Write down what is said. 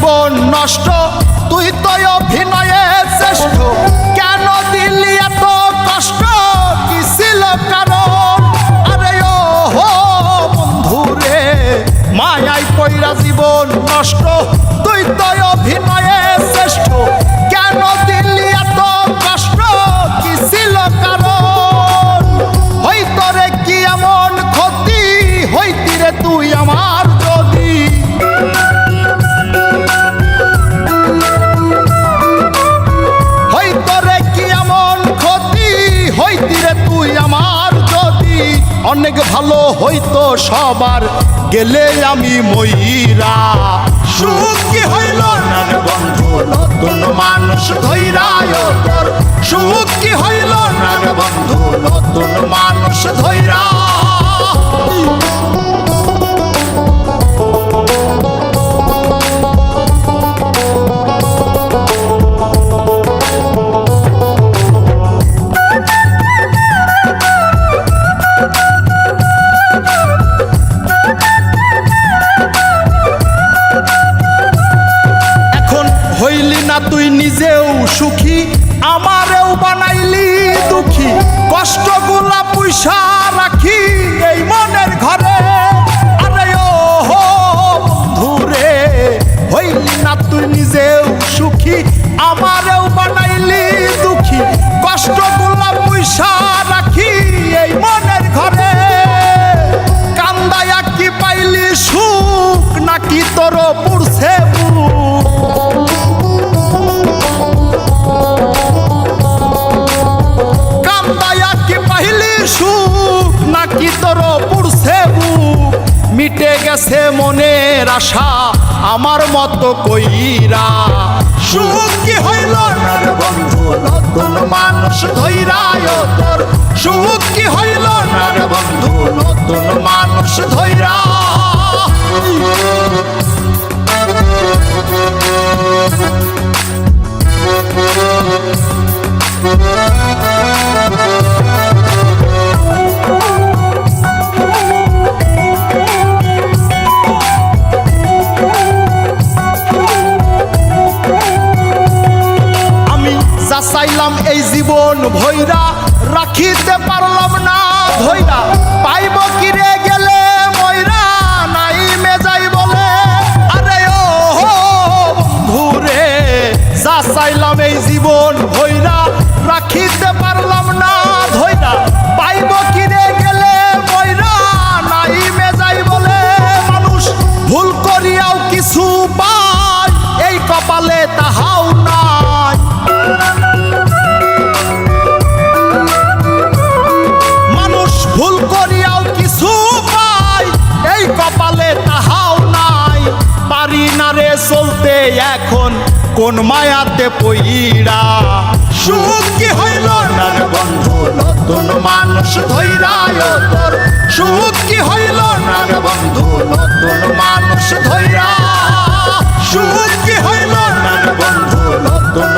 জীবন নষ্ট তুই তো অভিনয়ে শ্রেষ্ঠ কেন দিলি এত কষ্ট কি ছিল কারণ আরে ও হো বন্ধু রে মায়ায় পয়রা জীবন নষ্ট তুই তো অভিনয়ে শ্রেষ্ঠ কেন দিলি এত কষ্ট কি ছিল কারণ হইতো রে কি এমন ক্ষতি হইতি রে তুই আমার যদি হইতো রে কি এমন ক্ষতি হইতি রে তুই আমার যদি অনেক ভালো হইতো সবার গেলে আমি ময়রা সুখ কি হইল না রে বন্ধু নতুন মানুষ ধৈরায় তোর সুখ কি হইল না রে বন্ধু নতুন মানুষ ধৈরা হইলি না তুই নিজেও সুখী আমারেও বানাইলি দুঃখী কষ্টগুলা পয়সা রাখি এই মনের ঘরে আরে ও হো বন্ধু রে হইলি না তুই নিজেও সুখী আমারেও বানাইলি দুঃখী কষ্টগুলা পয়সা রাখি এই মনের ঘরে কান্দায়া কি পাইলি সুখ নাকি তোর পুরছে সুখ নাকি তোর পুরছে বুক মিটে গেছে মনের আশা আমার মতো কইরা সুখ কি হইল না রে বন্ধু নতুন মানুষ ধৈরায় তোর সুখ কি হইল না রে বন্ধু নতুন মানুষ ধৈরা চাইলাম এই জীবন ভৈরা রাখিতে পারলাম না ধৈরা পাইব কিরে গেলে ময়রা নাই মে যাই বলে আরে ও বন্ধু রে যা চাইলাম এই জীবন ভৈরা রাখিতে পারলাম না ধৈরা পাইব কিরে গেলে ময়রা নাই মে যাই বলে মানুষ ভুল করিয়াও কিছু পায় এই কপালে তাহাও নাই ভুল করিয়াও কিছু পাই এই কপালে তাহাও নাই পারি না রে চলতে এখন কোন মায়াতে পইরা সুখ কি হইল না রে বন্ধু নতুন মানুষ ধৈরায় তোর সুখ কি হইল না রে বন্ধু নতুন মানুষ ধৈরা সুখ কি হইল না রে বন্ধু নতুন